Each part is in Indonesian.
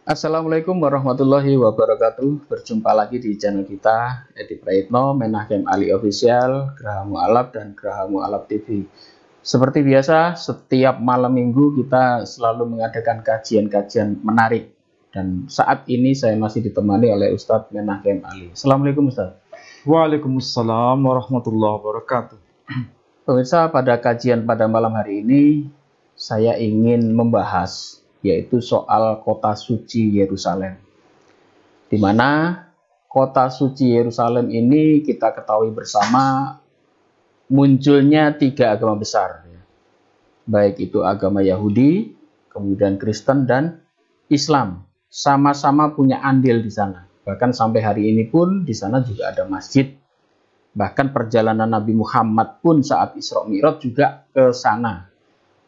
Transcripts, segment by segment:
Assalamualaikum warahmatullahi wabarakatuh. Berjumpa lagi di channel kita, Edi Praitno, Menachem Ali Official, Geraha Mu'alaf dan Geraha Mu'alaf TV. Seperti biasa, setiap malam minggu kita selalu mengadakan kajian-kajian menarik. Dan saat ini saya masih ditemani oleh Ustadz Menachem Ali. Assalamualaikum Ustadz. Waalaikumsalam warahmatullahi wabarakatuh. Pemirsa, pada kajian pada malam hari ini, saya ingin membahas yaitu soal kota suci Yerusalem, di mana kota suci Yerusalem ini kita ketahui bersama munculnya tiga agama besar, baik itu agama Yahudi, kemudian Kristen dan Islam, sama-sama punya andil di sana. Bahkan sampai hari ini pun di sana juga ada masjid. Bahkan perjalanan Nabi Muhammad pun saat Isra Mi'raj juga ke sana.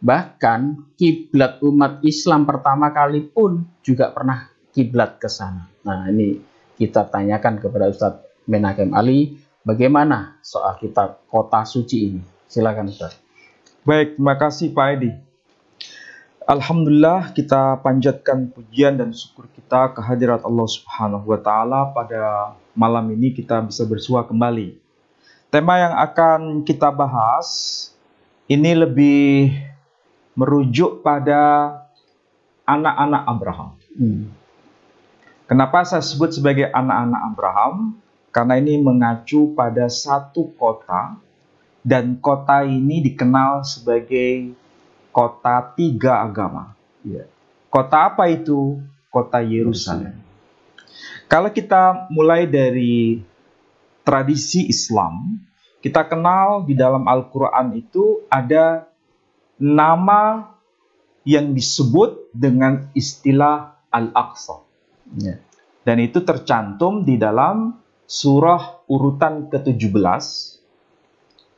Bahkan kiblat umat Islam pertama kali pun juga pernah kiblat ke sana. Nah, ini kita tanyakan kepada Ustadz Menachem Ali, bagaimana soal kita kota suci ini? Silakan Ustadz. Baik, terima kasih Pak Edi. Alhamdulillah, kita panjatkan pujian dan syukur kita kehadirat Allah Subhanahu wa Ta'ala. Pada malam ini kita bisa bersua kembali. Tema yang akan kita bahas ini lebih merujuk pada anak-anak Abraham. Kenapa saya sebut sebagai anak-anak Abraham? Karena ini mengacu pada satu kota, dan kota ini dikenal sebagai kota tiga agama. Kota apa itu? Kota Yerusalem. Kalau kita mulai dari tradisi Islam, kita kenal di dalam Al-Quran itu ada nama yang disebut dengan istilah Al-Aqsa. Dan itu tercantum di dalam surah urutan ke-17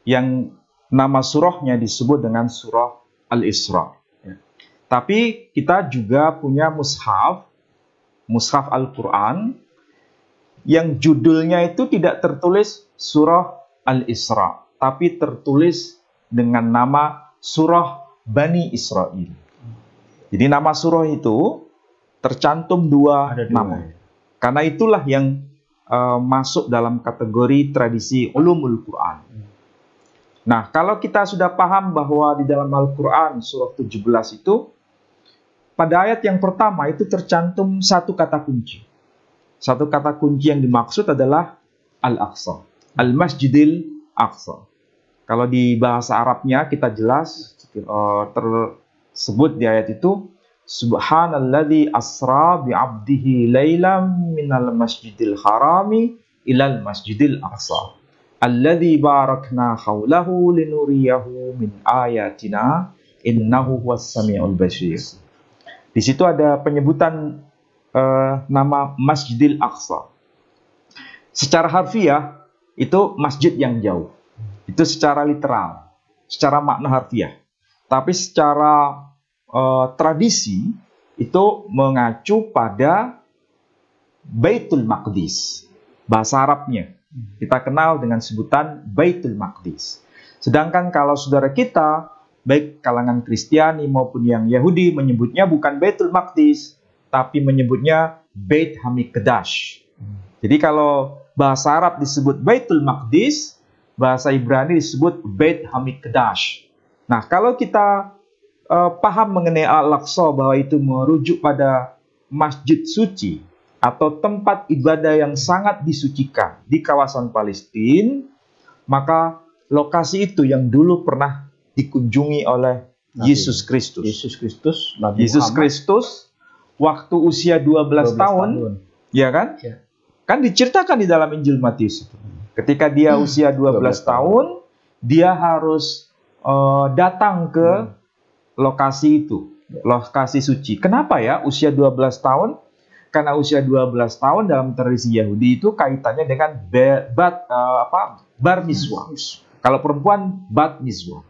yang nama surahnya disebut dengan surah Al-Isra. Tapi kita juga punya mushaf Al-Quran yang judulnya itu tidak tertulis surah Al-Isra, tapi tertulis dengan nama surah Bani Israel. Jadi nama surah itu tercantum dua nama. Karena itulah yang masuk dalam kategori tradisi ulumul Quran. Nah, kalau kita sudah paham bahwa di dalam Al-Quran surah 17 itu, pada ayat yang pertama itu tercantum satu kata kunci. Satu kata kunci yang dimaksud adalah Al-Aqsa, Al-Masjidil Aqsa. Kalau di bahasa Arabnya kita jelas tersebut di ayat itu, Subhanalladzi asra bi'abdihi laylam minal masjidil harami ilal masjidil aqsa alladzi barakna haulahu linuriyahu min ayatina innahu huwas samiul basir. Di situ ada penyebutan nama Masjidil Aqsa. Secara harfiah itu masjid yang jauh. Itu secara literal, secara makna harfiah. Tapi secara tradisi itu mengacu pada Baitul Maqdis. Bahasa Arabnya kita kenal dengan sebutan Baitul Maqdis. Sedangkan kalau saudara kita, baik kalangan Kristiani maupun yang Yahudi, menyebutnya bukan Baitul Maqdis, tapi menyebutnya Bait Hamikdash. Jadi kalau bahasa Arab disebut Baitul Maqdis, bahasa Ibrani disebut Bait Hamikdash. Nah, kalau kita paham mengenai Al-Aqsa bahwa itu merujuk pada masjid suci atau tempat ibadah yang sangat disucikan di kawasan Palestina, maka lokasi itu yang dulu pernah dikunjungi oleh Yesus Kristus. Yesus Kristus waktu usia 12 tahun, ya kan? Ya. Kan diceritakan di dalam Injil Matius itu. Ketika dia usia 12 tahun, dia harus datang ke lokasi itu, lokasi suci. Kenapa ya usia 12 tahun? Karena usia 12 tahun dalam tradisi Yahudi itu kaitannya dengan bar mizwah. Kalau perempuan, bat mizwah.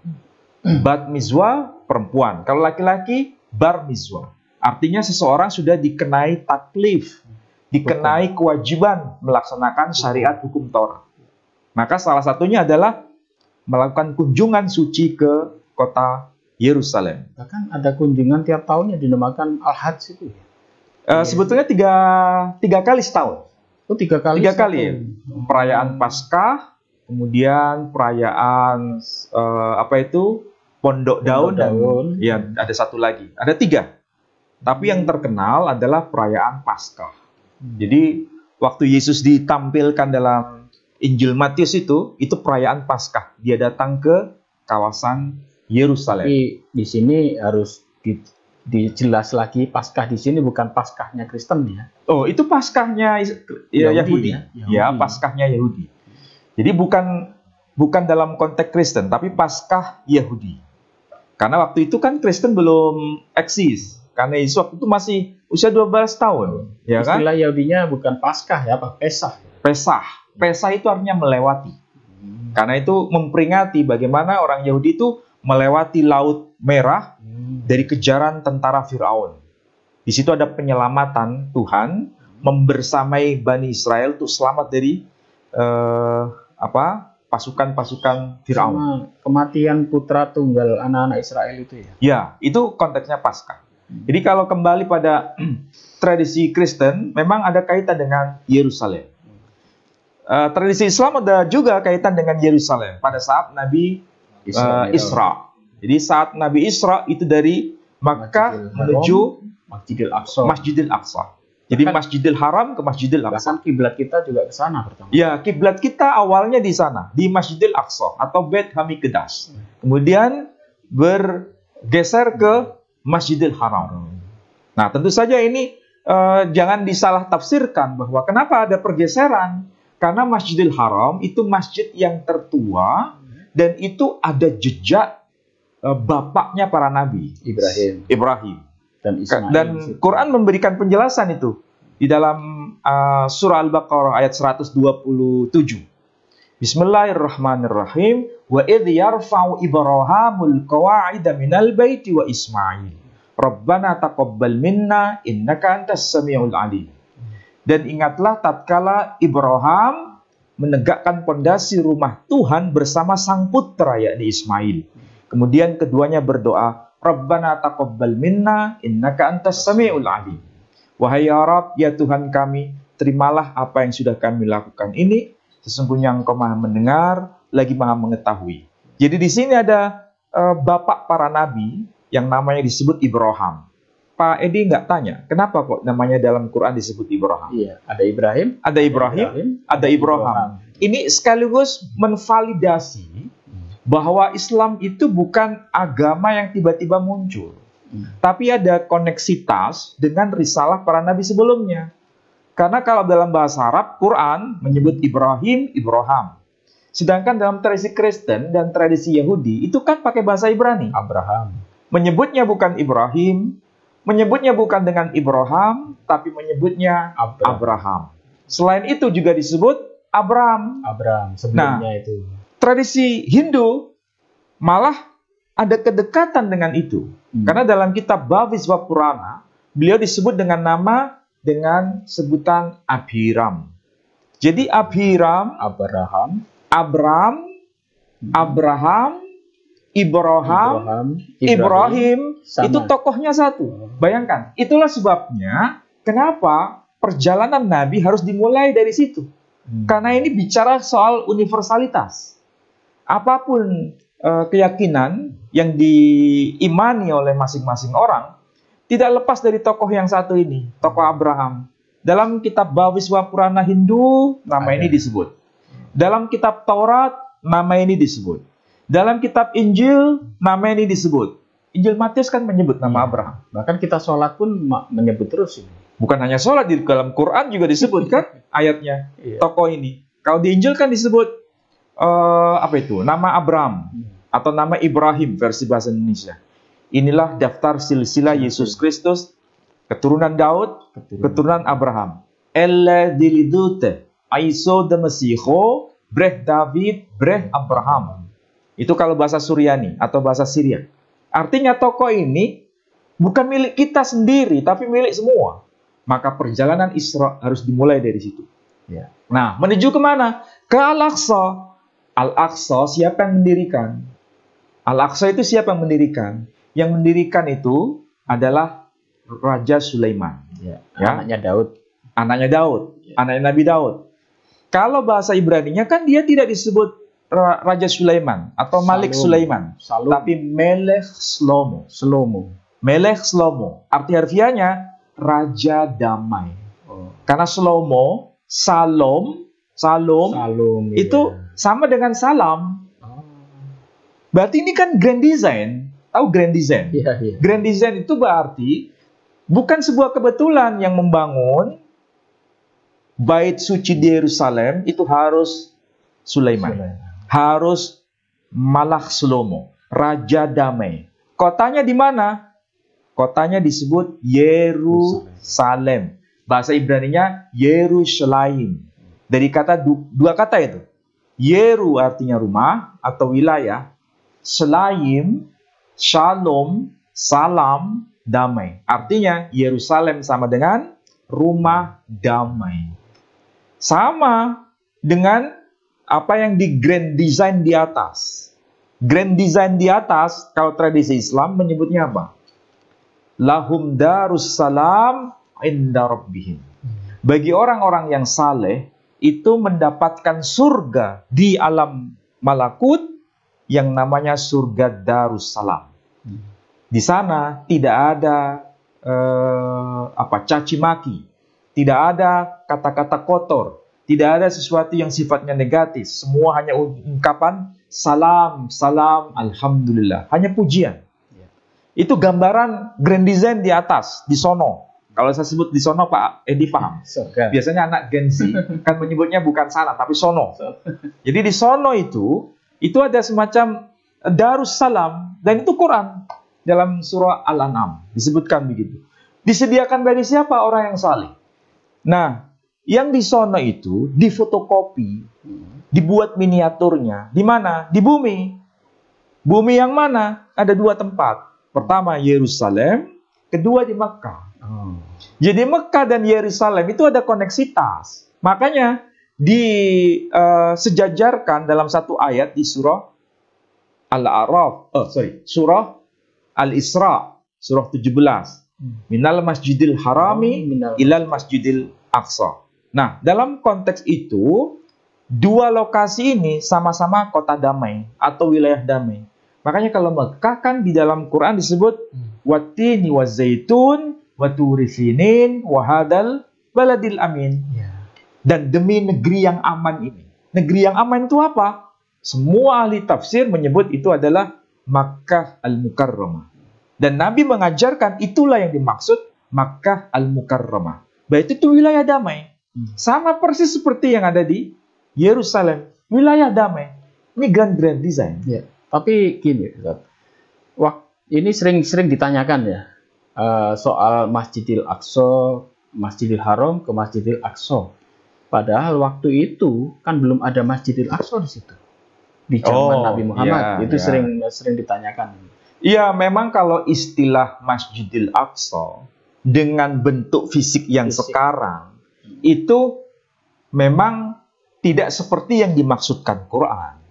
Bat mizwah perempuan. Kalau laki-laki, bar mizwah. Artinya seseorang sudah dikenai taklif, dikenai kewajiban melaksanakan syariat hukum Taurat. Maka salah satunya adalah melakukan kunjungan suci ke kota Yerusalem. Bahkan ada kunjungan tiap tahunnya dinamakan Al-Hajj itu. Sebetulnya tiga kali setahun. Oh, 3 kali. 3 kali ya. Perayaan Paskah, kemudian perayaan Pondok Daun, dan ya ada satu lagi. Ada 3. Tapi yang terkenal adalah perayaan Paskah. Jadi waktu Yesus ditampilkan dalam Injil Matius itu perayaan Paskah. Dia datang ke kawasan Yerusalem. Tapi di sini harus dijelas lagi, Paskah di sini bukan Paskahnya Kristen ya. Oh, itu Paskahnya Yahudi. Ya, Paskahnya Yahudi. Jadi bukan dalam konteks Kristen, tapi Paskah Yahudi. Karena waktu itu kan Kristen belum eksis. Karena Yesus waktu itu masih usia 12 tahun, ya kan? Istilah Yahudinya bukan Paskah ya, apa? Pesah. Pesah itu artinya melewati. Karena itu memperingati bagaimana orang Yahudi itu melewati Laut Merah dari kejaran tentara Firaun. Di situ ada penyelamatan Tuhan membersamai Bani Israel untuk selamat dari pasukan-pasukan Firaun. Sama kematian putra tunggal anak-anak Israel itu ya. Ya, itu konteksnya Paskah. Jadi kalau kembali pada tradisi Kristen, memang ada kaitan dengan Yerusalem. Tradisi Islam ada juga kaitan dengan Yerusalem pada saat Nabi Isra. Jadi saat Nabi Isra itu dari Makkah menuju Masjidil Aqsa. Jadi Masjidil Haram ke Masjidil Aqsa. Bahkan kiblat kita juga ke sana pertama. Ya, kiblat kita awalnya di sana, di Masjidil Aqsa atau Beit Hamikdash. Kemudian bergeser ke Masjidil Haram. Nah, tentu saja ini jangan disalah tafsirkan bahwa kenapa ada pergeseran. Karena Masjidil Haram itu masjid yang tertua dan itu ada jejak bapaknya para nabi. Ibrahim. Dan Ismail. Dan Quran memberikan penjelasan itu di dalam surah Al-Baqarah ayat 127. Bismillahirrahmanirrahim. Wa idh yarfa'u Ibrahimul qawa'ida minal baiti wa Ismail. Rabbana taqabbal minna innaka antas samiul alim. Dan ingatlah tatkala Ibrahim menegakkan pondasi rumah Tuhan bersama sang putra yakni Ismail. Kemudian keduanya berdoa, Rabbana taqabbal minna innaka antas samiul alim. Wahai ya Rabb, ya Tuhan kami, terimalah apa yang sudah kami lakukan ini. Sesungguhnya Engkau Maha mendengar, lagi Maha mengetahui. Jadi di sini ada bapak para nabi yang namanya disebut Ibrahim. Pak Edi nggak tanya, kenapa kok namanya dalam Quran disebut Ibrahim? Iya, ada Ibrahim, ada Ibrahim. Ini sekaligus menvalidasi bahwa Islam itu bukan agama yang tiba-tiba muncul, tapi ada koneksitas dengan risalah para nabi sebelumnya. Karena kalau dalam bahasa Arab, Quran menyebut Ibrahim. Sedangkan dalam tradisi Kristen dan tradisi Yahudi, itu kan pakai bahasa Ibrani. Abraham. Menyebutnya bukan Ibrahim, menyebutnya bukan dengan Ibrahim, tapi menyebutnya Abraham. Selain itu juga disebut Abram sebelumnya itu. Tradisi Hindu malah ada kedekatan dengan itu. Karena dalam kitab Bhavisva Purana, beliau disebut dengan nama dengan sebutan Abhiram. Jadi Abhiram, Abraham, Ibrahim itu tokohnya satu. Bayangkan, itulah sebabnya kenapa perjalanan Nabi harus dimulai dari situ. Karena ini bicara soal universalitas. Apapun keyakinan yang diimani oleh masing-masing orang, tidak lepas dari tokoh yang satu ini, tokoh Abraham. Dalam kitab Bhavisva Purana Hindu, nama ini disebut. Dalam kitab Taurat, nama ini disebut. Dalam kitab Injil, nama ini disebut. Injil Matius kan menyebut nama Abraham. Bahkan kita sholat pun menyebut terus ini. Bukan hanya sholat, di dalam Quran juga disebut kan ayatnya, tokoh ini. Kalau di Injil kan disebut nama Abraham atau nama Ibrahim versi bahasa Indonesia. Inilah daftar silsilah Yesus Kristus, keturunan Daud, keturunan Abraham. Elladilidute, Aiso de Mesiho, Breh David, Breh Abraham. Itu kalau bahasa Suryani atau bahasa Syria. Artinya tokoh ini bukan milik kita sendiri, tapi milik semua. Maka perjalanan Isra harus dimulai dari situ. Ya. Nah, menuju kemana? Ke Al-Aqsa. Al-Aqsa siapa yang mendirikan? Al-Aqsa itu siapa yang mendirikan? Yang mendirikan itu adalah Raja Sulaiman. Ya. Ya. Anaknya Daud. Anaknya Daud, anaknya Nabi Daud. Kalau bahasa Ibrani-nya kan dia tidak disebut Raja Sulaiman atau Malik Sulaiman, tapi Melech Shlomo. Melech Shlomo. Arti harfiahnya Raja Damai. Karena Shlomo, Salom itu sama dengan salam. Berarti ini kan grand design. Tahu grand design? Iya. Grand design itu berarti bukan sebuah kebetulan yang membangun bait suci di Yerusalem itu harus Sulaiman. Harus Malach Shlomo, Raja Damai. Kotanya di mana? Kotanya disebut Yerusalem. Bahasa Ibraninya Yerushalayim. Dari kata dua kata itu. Yeru artinya rumah atau wilayah. Shalayim, shalom, salam, damai. Artinya Yerusalem sama dengan rumah damai. Sama dengan apa yang di grand design di atas. Grand design di atas, kalau tradisi Islam menyebutnya apa? Lahum darus salam inda rabbihim. Bagi orang-orang yang saleh, itu mendapatkan surga di alam malakut yang namanya surga Darussalam. Di sana tidak ada caci maki, tidak ada kata-kata kotor, tidak ada sesuatu yang sifatnya negatif. Semua hanya ungkapan salam, salam, alhamdulillah, hanya pujian. Itu gambaran grand design di atas, di sono. Kalau saya sebut di sono, Pak Edi paham. Biasanya anak Gen Z kan menyebutnya bukan sana, tapi sono. Jadi di sono itu ada semacam Darussalam, dan itu Quran. Dalam surah Al-An'am disebutkan begitu. Disediakan bagi siapa? Orang yang saleh. Nah, yang di sono itu difotokopi, dibuat miniaturnya. Di mana? Di bumi. Bumi yang mana? Ada dua tempat. Pertama Yerusalem, kedua di Makkah. Jadi Mekah dan Yerusalem itu ada koneksitas. Makanya disejajarkan dalam satu ayat di surah surah Al-Isra, surah 17. Minal masjidil harami ilal masjidil aqsa. Nah, dalam konteks itu, dua lokasi ini sama-sama kota damai atau wilayah damai. Makanya kalau Mekah kan di dalam Quran disebut Wattini wazaitun waturi sinin wahadal baladil amin. Dan demi negeri yang aman ini. Negeri yang aman itu apa? Semua ahli tafsir menyebut itu adalah Makkah Al-Mukarramah. Dan Nabi mengajarkan itulah yang dimaksud Makkah Al-Mukarramah. Baik itu wilayah damai. Sama persis seperti yang ada di Yerusalem. Wilayah damai. Ini grand design. Ya. Tapi gini, ini sering ditanyakan ya. Soal Masjidil Aqsa, Masjidil Haram ke Masjidil Aqsa. Padahal waktu itu kan belum ada Masjidil Aqsa di situ. Di zaman Nabi Muhammad itu sering ditanyakan. Iya, memang kalau istilah Masjidil Aqsa dengan bentuk fisik yang sekarang itu memang tidak seperti yang dimaksudkan Quran.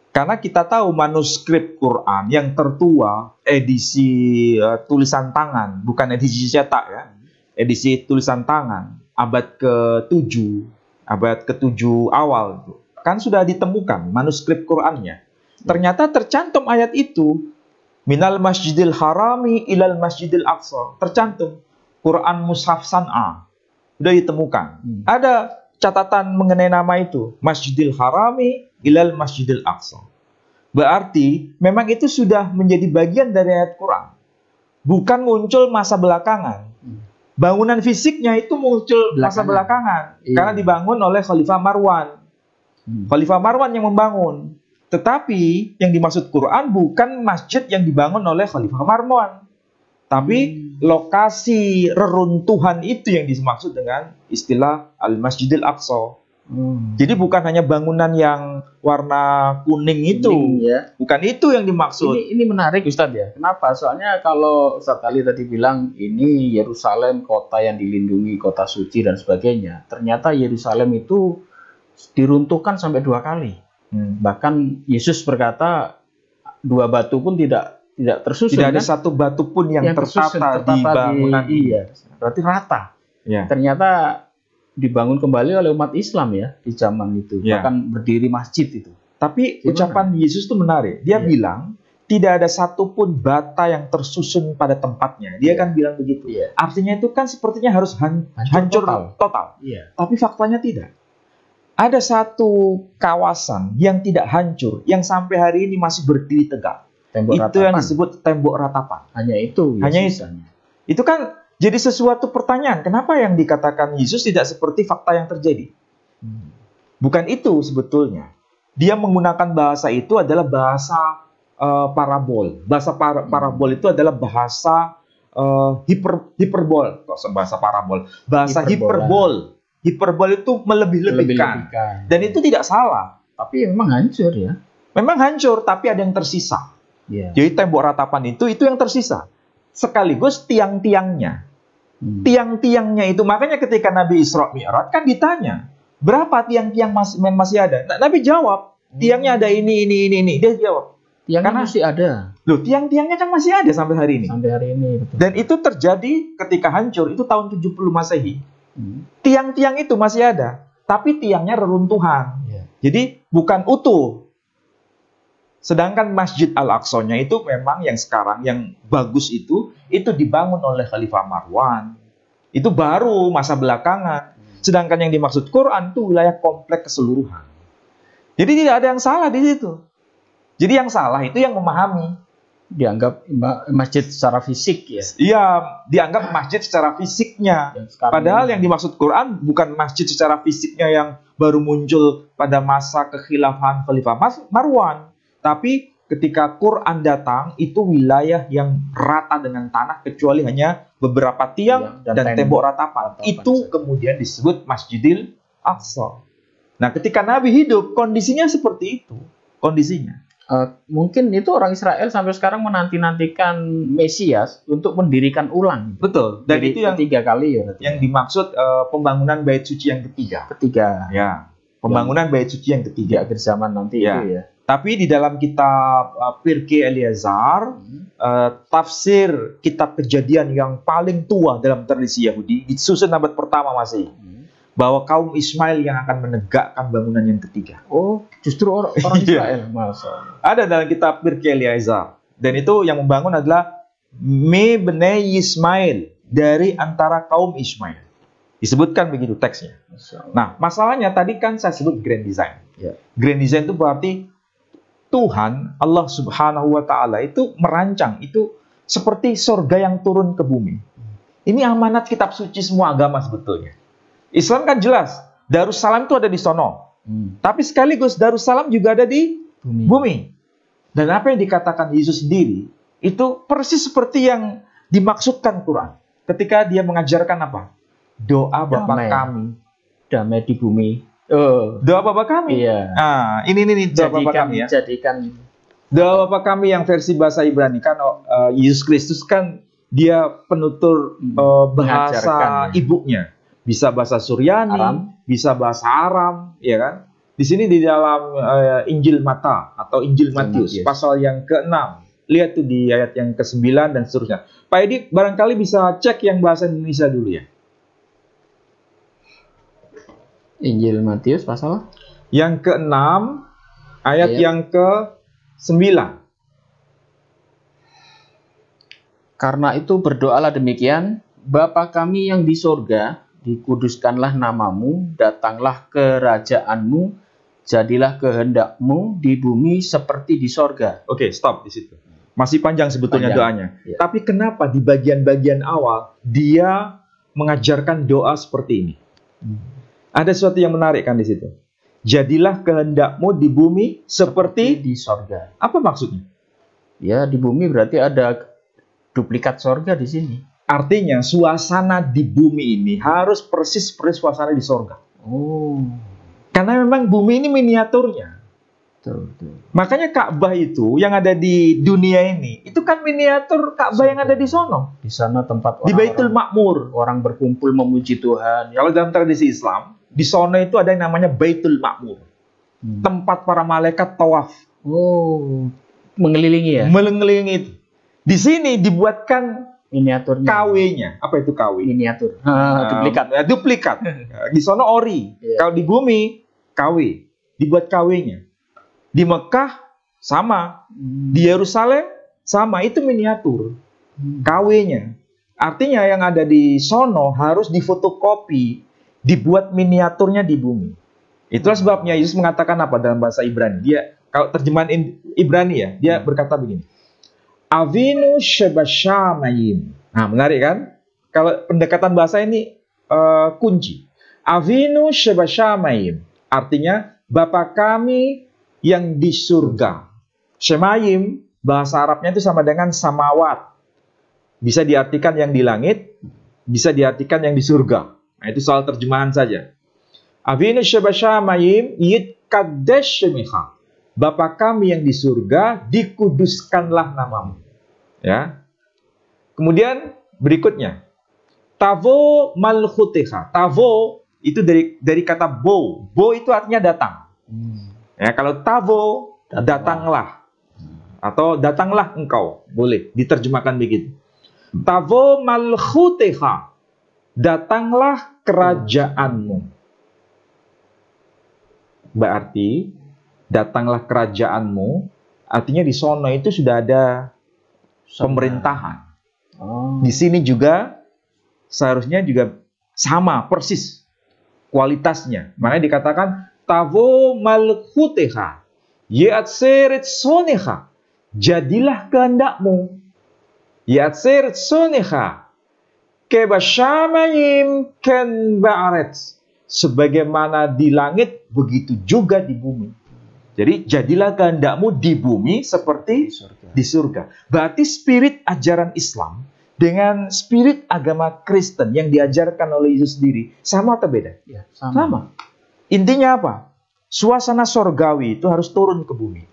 Karena kita tahu manuskrip Quran yang tertua, edisi tulisan tangan, bukan edisi cetak ya, edisi tulisan tangan, abad ke-7, abad ke-7 awal, kan sudah ditemukan manuskrip Qurannya. Ternyata tercantum ayat itu, minal masjidil harami ilal masjidil aqsa, tercantum Quran Mushaf San'a, sudah ditemukan. Ada catatan mengenai nama itu, Masjidil Harami ilal Masjidil Aqsa. Berarti memang itu sudah menjadi bagian dari ayat Quran. Bukan muncul masa belakangan. Bangunan fisiknya itu muncul masa belakangan. Karena dibangun oleh Khalifah Marwan. Khalifah Marwan yang membangun. Tetapi yang dimaksud Quran bukan masjid yang dibangun oleh Khalifah Marwan. Tapi lokasi reruntuhan itu yang dimaksud dengan istilah Al-Masjidil Aqsa. Jadi bukan hanya bangunan yang warna kuning itu. Bukan itu yang dimaksud. Ini menarik Ustadz ya. Kenapa? Soalnya kalau Ustadz Ali tadi bilang ini Yerusalem kota yang dilindungi, kota suci dan sebagainya. Ternyata Yerusalem itu diruntuhkan sampai 2 kali. Bahkan Yesus berkata 2 batu pun tidak tidak tersusun. Tidak ada kan? satu batu pun yang tersusun, tertata di bangunan. Iya, berarti rata. Ya. Ternyata dibangun kembali oleh umat Islam ya di zaman itu. Ya. Bahkan berdiri masjid itu. Tapi Gimana? ucapan Yesus itu menarik. Dia bilang tidak ada satupun bata yang tersusun pada tempatnya. Dia kan bilang begitu. Iya. Artinya itu kan sepertinya harus hancur total. Iya. Tapi faktanya tidak. Ada satu kawasan yang tidak hancur, yang sampai hari ini masih berdiri tegak. Tembok Itu ratapan. yang disebut tembok ratapan. Hanya itu. Hanya sisanya. Itu kan jadi sesuatu pertanyaan. Kenapa yang dikatakan Yesus tidak seperti fakta yang terjadi? Bukan itu sebetulnya. Dia menggunakan bahasa itu adalah bahasa parabol. Bahasa parabol itu adalah bahasa hiperbol. Bahasa parabol. Bahasa hiperbol. Hiperbol itu melebih-lebihkan. Dan itu tidak salah. Tapi memang hancur ya. Memang hancur, tapi ada yang tersisa. Iya. Jadi tembok ratapan itu yang tersisa. Sekaligus tiang-tiangnya. Tiang-tiangnya itu, makanya ketika Nabi Isra Mi'raj kan ditanya, berapa tiang-tiang masih ada? Nabi jawab, tiangnya ada ini. Dia jawab, Tiangnya karena masih ada. loh, tiang-tiangnya kan masih ada sampai hari ini. Sampai hari ini. Betul. Dan itu terjadi ketika hancur, itu tahun 70 Masehi. Tiang-tiang itu masih ada, tapi tiangnya reruntuhan. Iya. Jadi bukan utuh. Sedangkan Masjid Al-Aqsa-nya itu memang yang sekarang yang bagus itu dibangun oleh Khalifah Marwan. Itu baru masa belakangan. Sedangkan yang dimaksud Quran itu wilayah komplek keseluruhan. Jadi tidak ada yang salah di situ. Jadi yang salah itu yang memahami. Dianggap masjid secara fisik ya. Iya, dianggap masjid secara fisiknya. Padahal yang dimaksud Quran bukan masjid secara fisiknya yang baru muncul pada masa kekhilafahan Khalifah Marwan. Tapi ketika Quran datang, itu wilayah yang rata dengan tanah, kecuali hanya beberapa tiang dan tembok ratapan. Itu kemudian disebut Masjidil Aqsa. Nah, ketika Nabi hidup, kondisinya seperti itu. Kondisinya. Mungkin itu orang Israel sampai sekarang menanti-nantikan Mesias untuk mendirikan ulang. Betul. Dan jadi, itu yang 3 kali ya. Yang dimaksud pembangunan Bait Suci yang ketiga. Ya. Pembangunan Bait Suci yang ketiga. Di akhir zaman nanti ya. itu ya. Tapi di dalam kitab Pirkei Eliezer, tafsir kitab Kejadian yang paling tua dalam tradisi Yahudi, disusun abad pertama Masehi, bahwa kaum Ismail yang akan menegakkan bangunan yang ketiga. Oh, justru orang Israel. Masa. Ada dalam kitab Pirkei Eliezer. Dan itu yang membangun adalah Me Bnei Ismail, dari antara kaum Ismail. Disebutkan begitu teksnya. Nah, masalahnya tadi kan saya sebut grand design. Ya. Grand design itu berarti Tuhan, Allah Subhanahu wa Ta'ala itu merancang, itu seperti surga yang turun ke bumi. Ini amanat kitab suci semua agama sebetulnya. Islam kan jelas, Darussalam itu ada di sono. Tapi sekaligus Darussalam juga ada di bumi. Dan apa yang dikatakan Yesus sendiri, itu persis seperti yang dimaksudkan Quran. Ketika dia mengajarkan apa? Doa Bapa kami. Damai di bumi. Doa Bapa kami. Iya. Nah, ini doa Bapa kami ya. Jadikan doa Bapa kami yang versi bahasa Ibrani kan Yesus Kristus kan dia penutur bahasa ibunya. Bisa bahasa Suryani, bisa bahasa Aram, ya kan? Di sini di dalam Injil Mata atau Injil Matius pasal yang ke-6. Lihat tuh di ayat yang ke-9 dan seterusnya. Pak Edi barangkali bisa cek yang bahasa Indonesia dulu ya. Injil Matius pasal yang ke-6 ayat yang ke-9. Karena itu berdoalah demikian, Bapa kami yang di sorga, dikuduskanlah namamu, datanglah kerajaanmu, jadilah kehendakmu di bumi seperti di sorga. Oke, stop di situ. Masih panjang sebetulnya doanya. Ya. Tapi kenapa di bagian-bagian awal dia mengajarkan doa seperti ini? Ada sesuatu yang menarik kan di situ. Jadilah kehendakmu di bumi seperti di sorga. Apa maksudnya? Ya, di bumi berarti ada duplikat sorga di sini. Artinya suasana di bumi ini harus persis seperti suasana di sorga. Oh. Karena memang bumi ini miniaturnya. Betul. Makanya Ka'bah itu yang ada di dunia ini, itu kan miniatur Ka'bah yang ada di sono. Di sana tempat di Baitul Ma'mur. Orang berkumpul memuji Tuhan. Kalau dalam tradisi Islam, di sono itu ada yang namanya Baitul Ma'mur. Tempat para malaikat tawaf. Oh, mengelilingi ya? Mengelilingi itu. Di sini dibuatkan Miniaturnya. KW-nya. Apa itu KW? Miniatur. Duplikat. Duplikat. Di sono ori. Iya. Kalau di bumi KW. Dibuat KW-nya. Di Mekah sama. Di Yerusalem sama. Itu miniatur. KW-nya. Artinya yang ada di sono harus difotokopi, dibuat miniaturnya di bumi. Itulah sebabnya Yesus mengatakan apa dalam bahasa Ibrani. Dia kalau terjemahan Ibrani ya, dia berkata begini. Avinu shebashamayim. Nah, menarik kan? Kalau pendekatan bahasa ini kunci. Avinu shebashamayim. Artinya, Bapa kami yang di surga. Shemayim, bahasa Arabnya itu sama dengan samawat. Bisa diartikan yang di langit, bisa diartikan yang di surga. Nah, itu soal terjemahan saja. Avinu shebashamayim yitkadesh shemicha. Bapa kami yang di surga, dikuduskanlah namamu. Ya. Kemudian berikutnya, tavo malchutecha. Tavo itu dari kata bo. Bo itu artinya datang. Ya, kalau tavo datanglah. Atau datanglah engkau. Boleh diterjemahkan begitu. Tavo malchutecha. Datanglah kerajaanmu. Berarti datanglah kerajaanmu, artinya di sono itu sudah ada pemerintahan. Di sini juga seharusnya juga sama persis kualitasnya. Makanya dikatakan tavo malchutecha yatseret sonecha. Jadilah kehendakmu. Yatseret sonecha kebashamayim ken ba'aretz. Sebagaimana di langit begitu juga di bumi. Jadi jadilah kehendakmu di bumi seperti di surga. Berarti spirit ajaran Islam dengan spirit agama Kristen yang diajarkan oleh Yesus sendiri sama atau beda? Ya, sama. Intinya apa? Suasana sorgawi itu harus turun ke bumi.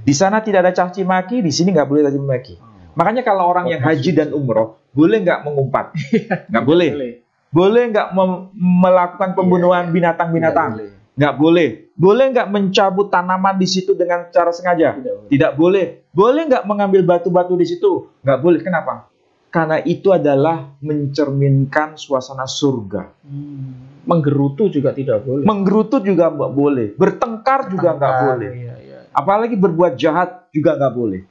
Di sana tidak ada caci maki, di sini nggak boleh caci maki. Makanya kalau orang yang haji dan umroh boleh nggak mengumpat? Nggak boleh. Boleh nggak melakukan pembunuhan binatang-binatang? Nggak boleh. Boleh nggak mencabut tanaman di situ dengan cara sengaja? Tidak boleh. Boleh nggak mengambil batu-batu di situ? Nggak boleh. Kenapa? Karena itu adalah mencerminkan suasana surga. Menggerutu juga tidak boleh. Menggerutu juga nggak boleh. Bertengkar juga nggak boleh. Iya. Apalagi berbuat jahat juga nggak boleh.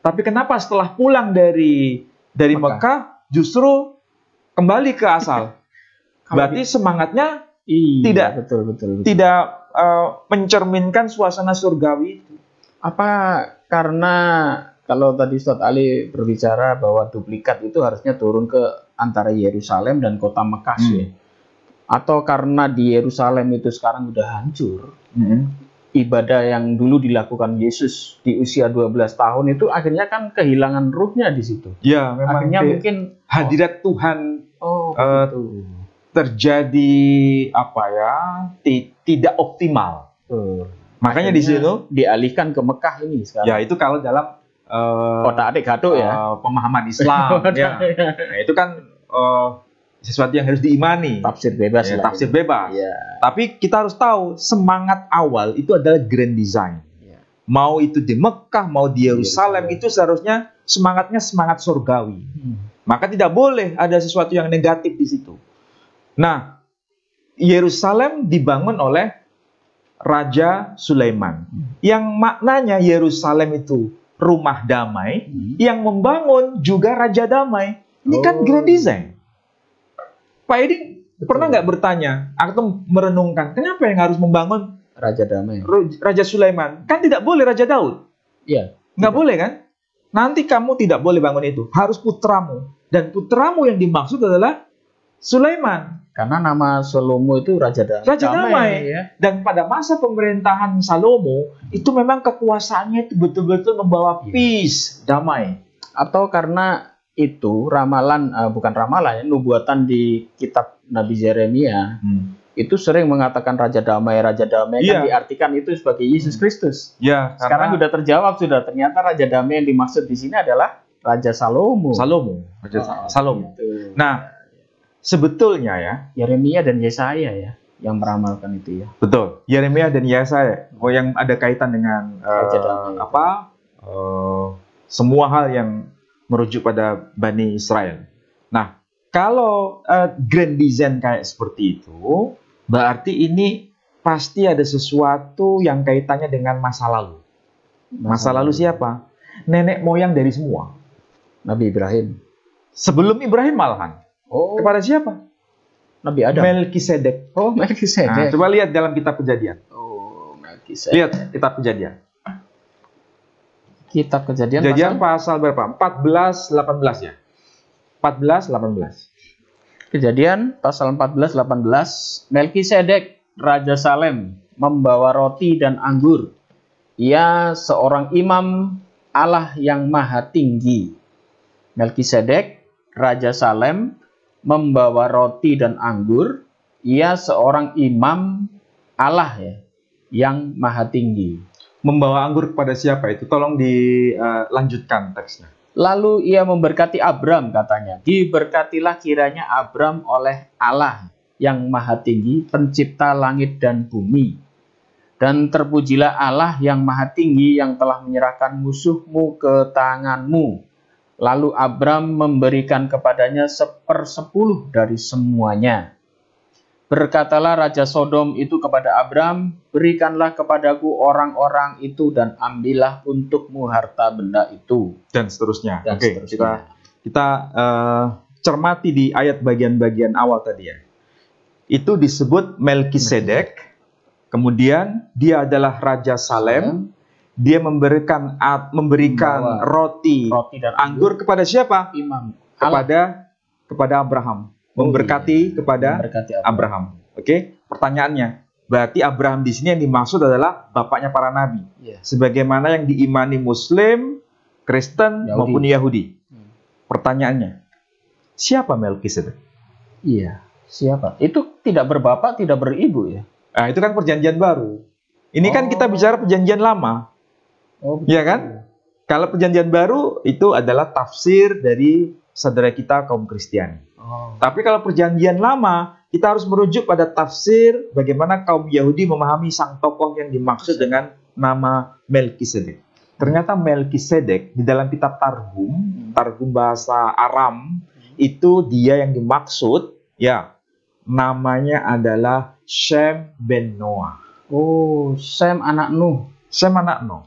Tapi kenapa setelah pulang dari Mekah justru kembali ke asal? Berarti semangatnya tidak mencerminkan suasana surgawi itu. Apa karena kalau tadi Ustadz Ali berbicara bahwa duplikat itu harusnya turun ke antara Yerusalem dan kota Mekah ya? Atau karena di Yerusalem itu sekarang udah hancur, ibadah yang dulu dilakukan Yesus di usia 12 tahun itu akhirnya kan kehilangan ruhnya di situ. Ya, memang akhirnya mungkin hadirat Tuhan terjadi tidak optimal. Makanya di sini dialihkan ke Mekah ini sekarang. Ya, itu kalau dalam kota adik gaduh ya, pemahaman Islam. Ya. Nah, itu kan sesuatu yang harus diimani. Tafsir bebas. Ya, tafsir bebas. Ya. Tapi kita harus tahu semangat awal itu adalah grand design. Ya. Mau itu di Mekah, mau di Yerusalem, itu seharusnya semangatnya semangat surgawi. Maka tidak boleh ada sesuatu yang negatif di situ. Nah, Yerusalem dibangun oleh Raja Sulaiman. Yang maknanya Yerusalem itu rumah damai, yang membangun juga Raja Damai. Ini kan grand design. Pak Edi pernah nggak bertanya atau merenungkan kenapa yang harus membangun Raja Damai? Raja Sulaiman? Kan tidak boleh Raja Daud. Iya. Nggak boleh kan? Nanti kamu tidak boleh bangun itu. Harus putramu. Dan putramu yang dimaksud adalah Sulaiman. Karena nama Salomo itu Raja Damai. Raja Damai. Ya. Dan pada masa pemerintahan Salomo, itu memang kekuasaannya itu betul-betul membawa peace, damai. Atau karena itu ramalan, bukan ramalan ya, nubuatan di kitab Nabi Yeremia, itu sering mengatakan Raja Damai kan diartikan itu sebagai Yesus Kristus. Ya, sekarang sudah terjawab, ternyata Raja Damai yang dimaksud di sini adalah Raja Salomo. Raja Salomo. Gitu. Nah, sebetulnya ya Yeremia dan Yesaya ya yang meramalkan itu ya. Betul. Yeremia dan Yesaya yang ada kaitan dengan semua hal yang merujuk pada Bani Israel. Nah, kalau grand design kayak seperti itu, berarti ini pasti ada sesuatu yang kaitannya dengan masa lalu. Masa lalu siapa? Nenek moyang dari semua. Nabi Ibrahim. Sebelum Ibrahim malahan. Oh, Kepada siapa? Nabi Adam. Melkisedek. Oh, Nah, Melkisedek. coba lihat dalam kitab Kejadian. Oh, Melkisedek. Lihat kitab Kejadian. Kitab Kejadian Kejadian pasal berapa? 14, 18 ya. 14, 18. Kejadian pasal 14-18. Melkisedek, Raja Salem, membawa roti dan anggur. Ia seorang imam Allah yang maha tinggi. Melkisedek, Raja Salem, membawa roti dan anggur. Ia seorang imam Allah ya, yang maha tinggi. Membawa anggur kepada siapa itu? Tolong dilanjutkan teksnya. Lalu ia memberkati Abram, katanya. Diberkatilah kiranya Abram oleh Allah yang maha tinggi, pencipta langit dan bumi. Dan terpujilah Allah yang maha tinggi yang telah menyerahkan musuhmu ke tanganmu. Lalu Abram memberikan kepadanya 1/10 dari semuanya. Berkatalah Raja Sodom itu kepada Abram, berikanlah kepadaku orang-orang itu dan ambillah untukmu harta benda itu. Dan seterusnya. Dan Oke, seterusnya. kita cermati di ayat bagian-bagian awal tadi ya. Itu disebut Melkisedek. Kemudian dia adalah Raja Salem. Dia memberikan Membawa roti dan anggur kepada siapa? Imam Allah. Kepada Abraham. Memberkati kepada Memberkati Abraham. Oke, pertanyaannya, berarti Abraham di sini yang dimaksud adalah bapaknya para nabi. Iya. Sebagaimana yang diimani Muslim, Kristen Yahudi. maupun Yahudi. Pertanyaannya, siapa Melkisedek? Iya, siapa? Itu tidak berbapak, tidak beribu ya? Nah, itu kan perjanjian baru. Ini kan kita bicara perjanjian lama. Oh, Iya kan? Kalau perjanjian baru itu adalah tafsir dari saudara kita kaum Kristiani. Oh. Tapi kalau perjanjian lama, kita harus merujuk pada tafsir bagaimana kaum Yahudi memahami sang tokoh yang dimaksud dengan nama Melkisedek. Ternyata Melkisedek di dalam kitab Targum bahasa Aram, itu dia yang dimaksud, ya, namanya adalah Shem ben Noah. Oh, Sem anak Nuh. Shem anak Nuh.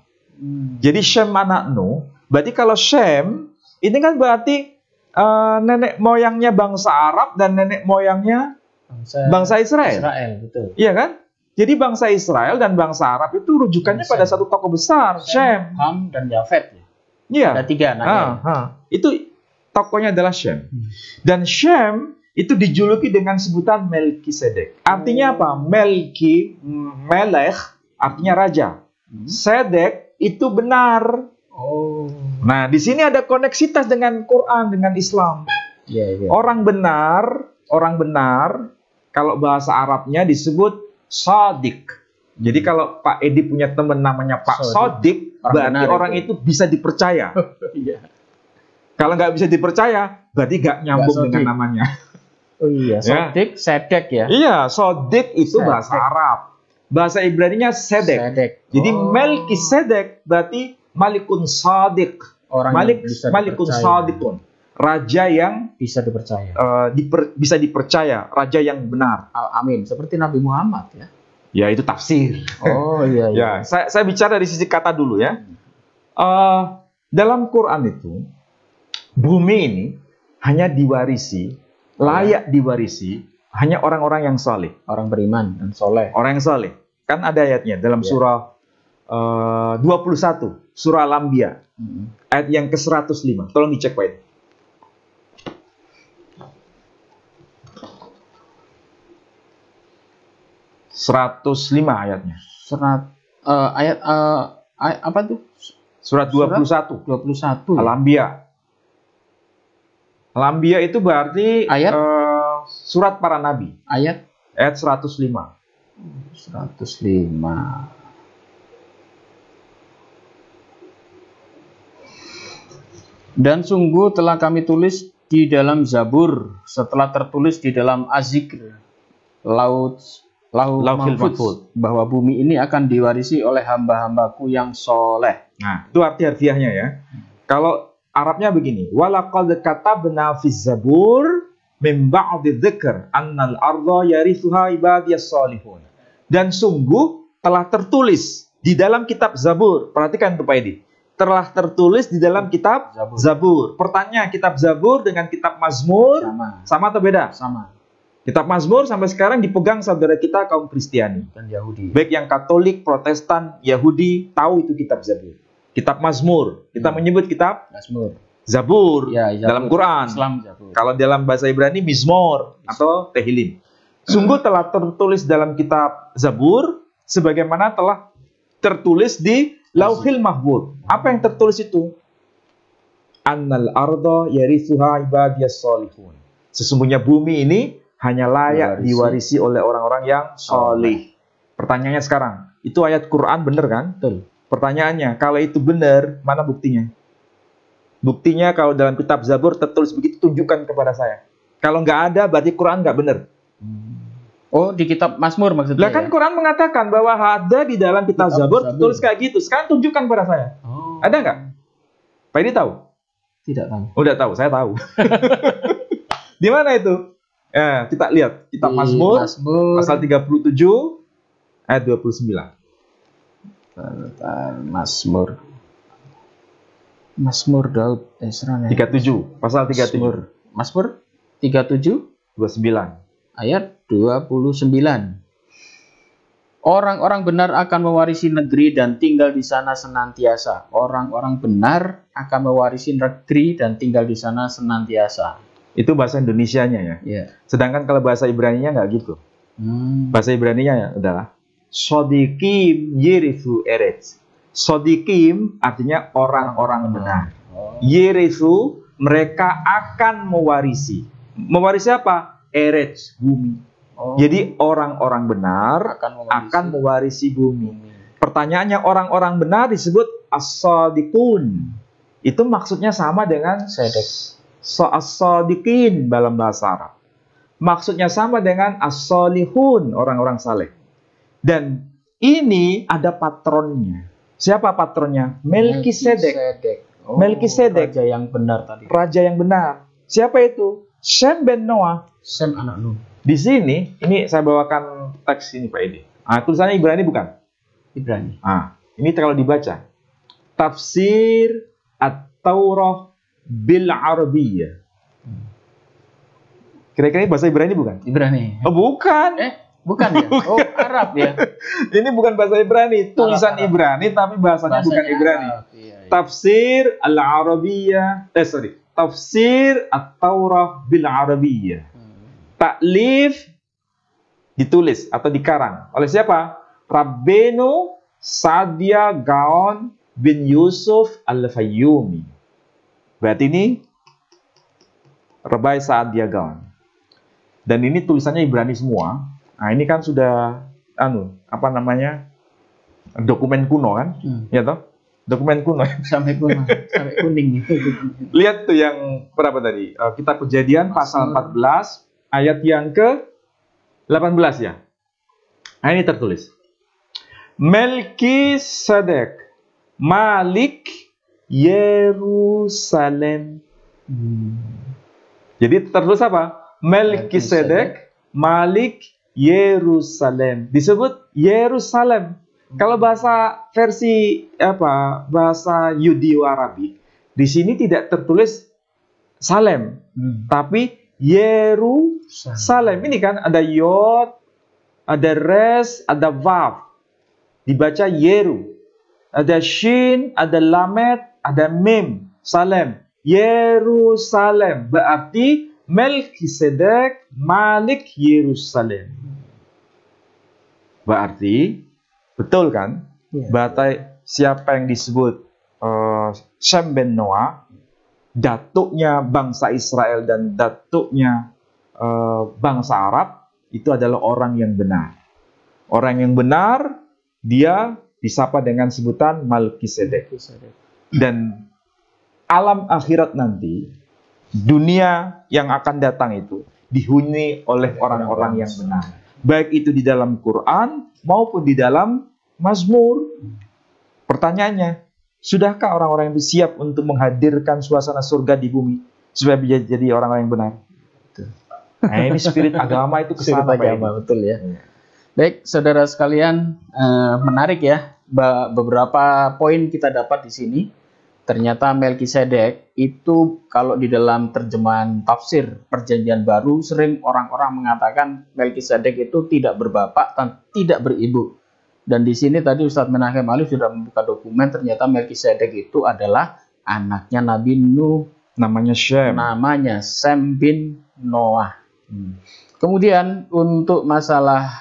Jadi Shem anak Nuh, berarti kalau Shem, ini kan berarti nenek moyangnya bangsa Arab dan nenek moyangnya bangsa Israel. Betul. Iya kan? Jadi bangsa Israel dan bangsa Arab itu rujukannya pada satu tokoh besar, Shem. Ham dan Yafet. Iya. Ada 3 anaknya. Itu tokohnya adalah Shem. Dan Shem itu dijuluki dengan sebutan Melkisedek. Artinya apa? Melech artinya raja. Sedek itu benar. Oh. Nah, di sini ada koneksitas dengan Quran, dengan Islam. Iya. Orang benar, kalau bahasa Arabnya disebut Shadiq. Jadi kalau Pak Edi punya teman namanya Pak Shadiq, berarti orang itu bisa dipercaya. Iya. Kalau nggak bisa dipercaya, berarti nggak nyambung dengan namanya. Oh iya, Shadiq, Sedek ya. Iya, Shadiq itu bahasa Arab. Bahasa Ibraninya Sedek. Jadi Melkisedek berarti Malikun Shadiq. Orang Malikun Shadiqun. Raja yang bisa dipercaya. Bisa dipercaya, raja yang benar. Amin. Seperti Nabi Muhammad ya. Ya, itu tafsir. Oh iya. Ya, saya bicara dari sisi kata dulu ya. Dalam Quran itu, bumi ini hanya diwarisi, layak diwarisi, hanya orang-orang yang saleh. Orang beriman dan soleh. Orang yang saleh. Kan ada ayatnya dalam surah 21, surah Al-Anbiya, ayat yang ke-105. Tolong dicek Pak. 105 ayatnya. Ayat apa tuh? Surat 21. 21. Al-Anbiya. Al-Anbiya itu berarti ayat surat para nabi. Ayat 105. 105. Dan sungguh telah kami tulis di dalam Zabur, setelah tertulis di dalam Az-Zikr, Lauhul Mahfuz, bahwa bumi ini akan diwarisi oleh hamba-hambaku yang soleh. Nah, itu arti harfiahnya ya. Kalau Arabnya begini, walaqad katabna fiz zabur min ba'di dzikr annal arda yarithuha ibadiyas salihun. Dan sungguh telah tertulis di dalam kitab Zabur. Perhatikan tuh Pak Edi. Telah tertulis di dalam kitab Zabur. Pertanyaan, kitab Zabur dengan kitab Mazmur sama atau beda? Sama. Kitab Mazmur sampai sekarang dipegang saudara kita kaum Kristiani Dan Yahudi. baik yang Katolik, Protestan, Yahudi tahu itu kitab Zabur. Kitab Mazmur, kita menyebut kitab Mazmur. Zabur, Ya, Zabur. dalam Quran. Islam Zabur. Kalau dalam bahasa Ibrani Mizmor atau Tehillim. Sungguh telah tertulis dalam kitab Zabur sebagaimana telah tertulis di Lauhil Mahfuz. Apa yang tertulis itu? Annal arda yarithuha ibadiyas salihun. Sesungguhnya bumi ini hanya layak diwarisi oleh orang-orang yang salih. Pertanyaannya sekarang, itu ayat Quran benar kan? Betul. Pertanyaannya, kalau itu benar, mana buktinya? Buktinya kalau dalam kitab Zabur tertulis begitu, tunjukkan kepada saya. Kalau nggak ada, berarti Quran nggak benar. Oh, di kitab Mazmur maksudnya? Lah kan Quran mengatakan bahwa ada di dalam kitab Zabur tertulis kayak gitu. Sekarang tunjukkan pada saya. Oh. Ada nggak? Pak ini tahu? Tidak tahu. Udah tahu, saya tahu. Di mana itu? Ya, kita lihat kitab Mazmur pasal 37 ayat 29. Mazmur Daud Esra 37, pasal 37. Mazmur 37 29. ayat 29. Orang-orang benar akan mewarisi negeri dan tinggal di sana senantiasa. Orang-orang benar akan mewarisi negeri dan tinggal di sana senantiasa. Itu bahasa Indonesianya ya. Ya. Sedangkan kalau bahasa Ibraninya nggak gitu. Bahasa Ibraninya ya adalah Sodikim Yerithu Eretz. Sodikim artinya orang-orang benar. Yerithu, mereka akan mewarisi. Mewarisi apa? Eretz, bumi. Jadi orang-orang benar akan mewarisi bumi. Pertanyaannya, orang-orang benar disebut as-sadiqun. Itu maksudnya sama dengan as-sadiqin dalam bahasa Arab. Maksudnya sama dengan as-salihun, orang-orang saleh. Dan ini ada patronnya. Siapa patronnya? Melkisedek. Melkisedek. Raja yang benar tadi. Raja yang benar. Siapa itu? Shem ben Noah. Sem anak Nuh. Di sini, ini saya bawakan teks ini Pak Edi. Tulisannya Ibrani bukan? Ibrani. Ini kalau dibaca. Tafsir At-Taurah bil Arabiyyah. Kira-kira bahasa Ibrani bukan? Ibrani. Oh, bukan. Bukan ya? Oh, Arab ya. Ini bukan bahasa Ibrani, tulisan Arab. Ibrani tapi bahasanya bukan Ibrani. Iya. Tafsir Al-Arabiyyah, Tafsir At-Taurah bil Arabiyyah. Taklif ditulis atau dikarang oleh siapa? Rabbenu Sa'dia Gaon bin Yusuf Al-Fayyumi. Berarti ini Rabai Sa'dia Gaon. Dan ini tulisannya Ibrani semua. Nah, ini kan sudah dokumen kuno kan? Ya toh? Dokumen kuno. Sampai kuno, sampai kuning gitu. Lihat tuh yang berapa tadi? Kitab Kejadian pasal 14 ayat yang ke-18 ya. Nah, ini tertulis. Melkisedek Malik Yerusalem. Jadi tertulis apa? Melkisedek Malik Yerusalem. Disebut Yerusalem. Kalau bahasa versi bahasa Yudeo-Arabi, di sini tidak tertulis Salem, tapi Yerusalem. Ini kan ada yod, ada res, ada vav. Dibaca Yeru. Ada shin, ada lamet, ada mim. Salem. Yerusalem. Berarti Melkisedek Malik Yerusalem. Berarti betul kan? Berarti siapa yang disebut Shem ben Noah, datuknya bangsa Israel dan datuknya bangsa Arab, itu adalah orang yang benar. Orang yang benar, dia disapa dengan sebutan Melkisedek. Dan alam akhirat nanti, dunia yang akan datang itu dihuni oleh orang-orang yang benar. Baik itu di dalam Quran maupun di dalam Mazmur. Pertanyaannya, Sudahkah orang-orang itu siap untuk menghadirkan suasana surga di bumi supaya bisa jadi orang-orang yang benar? Nah, ini spirit agama itu kesana, Spirit agama, betul ya. Baik, saudara sekalian, menarik ya. Beberapa poin kita dapat di sini. Ternyata Melkisedek itu kalau di dalam terjemahan tafsir Perjanjian Baru sering orang-orang mengatakan Melkisedek itu tidak berbapak dan tidak beribu. Dan di sini tadi Ustadz Menachem Alif sudah membuka dokumen, ternyata Melkisedek itu adalah anaknya Nabi Nuh. Namanya Shem. Namanya Sem bin Noah. Kemudian untuk masalah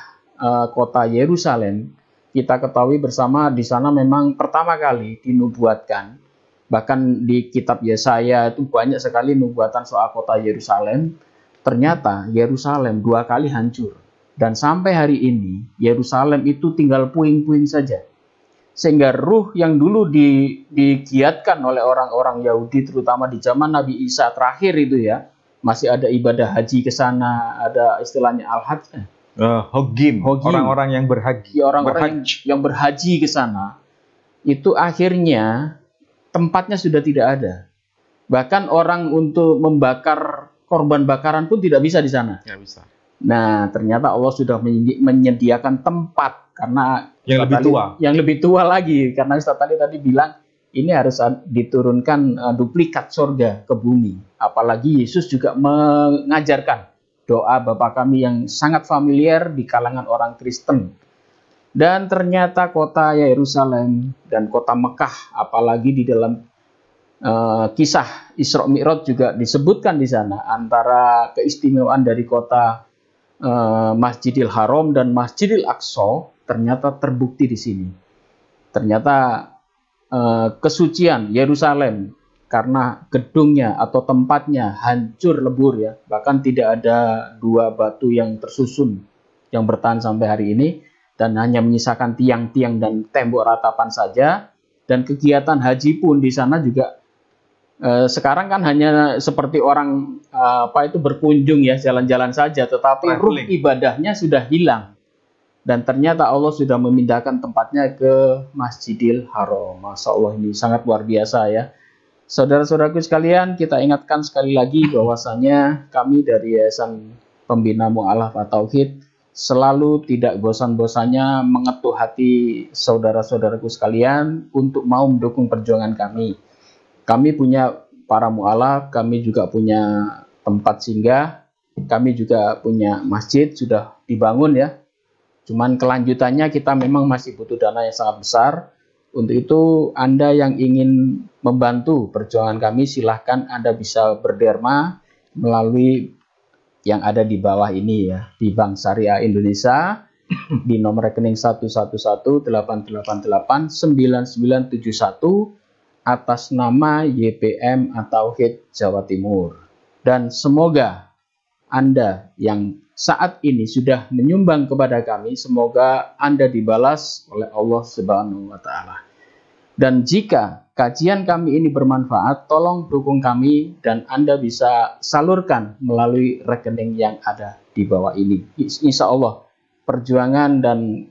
kota Yerusalem, kita ketahui bersama di sana memang pertama kali dinubuatkan. Bahkan di kitab Yesaya itu banyak sekali nubuatan soal kota Yerusalem. Ternyata Yerusalem 2 kali hancur. Dan sampai hari ini Yerusalem itu tinggal puing-puing saja. Sehingga ruh yang dulu digiatkan oleh orang-orang Yahudi, terutama di zaman Nabi Isa terakhir itu ya, masih ada ibadah haji ke sana, ada istilahnya al-hajj. Hogim, orang-orang yang berhaji. Ya, orang-orang yang berhaji ke sana, itu akhirnya tempatnya sudah tidak ada. Bahkan orang untuk membakar korban bakaran pun tidak bisa di sana. Tidak bisa. Nah, ternyata Allah sudah menyediakan tempat karena yang lebih tua lagi. Karena Ustaz tadi bilang ini harus diturunkan duplikat surga ke bumi. Apalagi Yesus juga mengajarkan doa Bapa kami yang sangat familiar di kalangan orang Kristen. Dan ternyata kota Yerusalem dan kota Mekah, apalagi di dalam kisah Isra Mi'raj juga disebutkan di sana, antara keistimewaan dari kota Masjidil Haram dan Masjidil Aqsa ternyata terbukti di sini. Ternyata kesucian Yerusalem karena gedungnya atau tempatnya hancur lebur ya, bahkan tidak ada 2 batu yang tersusun yang bertahan sampai hari ini, dan hanya menyisakan tiang-tiang dan tembok ratapan saja. Dan kegiatan haji pun di sana juga sekarang kan hanya seperti orang berkunjung ya, jalan-jalan saja, tetapi ruh ibadahnya sudah hilang. Dan ternyata Allah sudah memindahkan tempatnya ke Masjidil Haram. Masya Allah, ini sangat luar biasa ya. Saudara-saudaraku sekalian, kita ingatkan sekali lagi bahwasanya kami dari Yayasan Pembina Mu'alafah Tauhid selalu tidak bosan-bosannya mengetuk hati saudara-saudaraku sekalian untuk mau mendukung perjuangan kami. Kami punya para mu'alaf, kami juga punya tempat singgah, kami juga punya masjid sudah dibangun ya. Cuman kelanjutannya kita memang masih butuh dana yang sangat besar. Untuk itu Anda yang ingin membantu perjuangan kami, silahkan Anda bisa berderma melalui yang ada di bawah ini ya, di Bank Syariah Indonesia di nomor rekening 111888991 atas nama YPM atau Tauhid Jawa Timur. Dan semoga Anda yang saat ini sudah menyumbang kepada kami, semoga Anda dibalas oleh Allah Subhanahu wa taala. Dan jika kajian kami ini bermanfaat, tolong dukung kami dan Anda bisa salurkan melalui rekening yang ada di bawah ini. Insya Allah perjuangan dan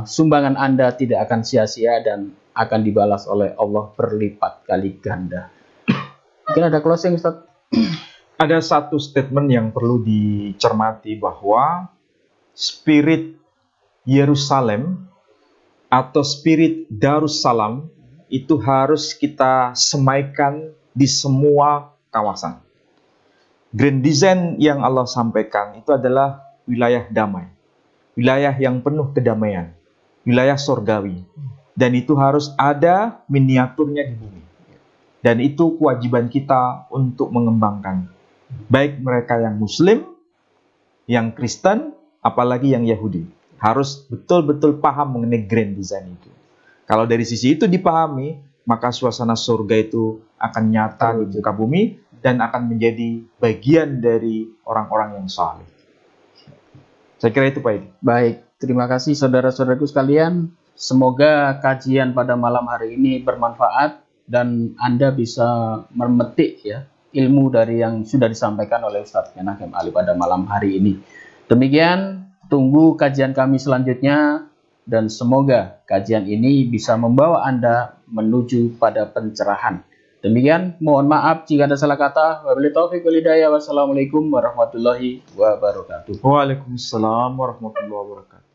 sumbangan Anda tidak akan sia-sia dan akan dibalas oleh Allah berlipat kali ganda. Mungkin ada closing, Ustaz? Ada satu statement yang perlu dicermati, bahwa spirit Yerusalem atau spirit Darussalam itu harus kita semaikan di semua kawasan. Grand design yang Allah sampaikan itu adalah wilayah damai, wilayah yang penuh kedamaian, wilayah surgawi, dan itu harus ada miniaturnya di bumi. Dan itu kewajiban kita untuk mengembangkan, baik mereka yang Muslim, yang Kristen, apalagi yang Yahudi. Harus betul-betul paham mengenai grand design itu. Kalau dari sisi itu dipahami, maka suasana surga itu akan nyata di muka bumi dan akan menjadi bagian dari orang-orang yang saleh. Saya kira itu Pak Edi. Baik, terima kasih saudara-saudaraku sekalian. Semoga kajian pada malam hari ini bermanfaat dan Anda bisa memetik ya ilmu dari yang sudah disampaikan oleh Ustadz Menachem Alif pada malam hari ini. Demikian, tunggu kajian kami selanjutnya. dan semoga kajian ini bisa membawa Anda menuju pada pencerahan. Demikian, mohon maaf jika ada salah kata. Wabillahi taufiq wal hidayah. Wassalamualaikum warahmatullahi wabarakatuh. Waalaikumsalam warahmatullahi wabarakatuh.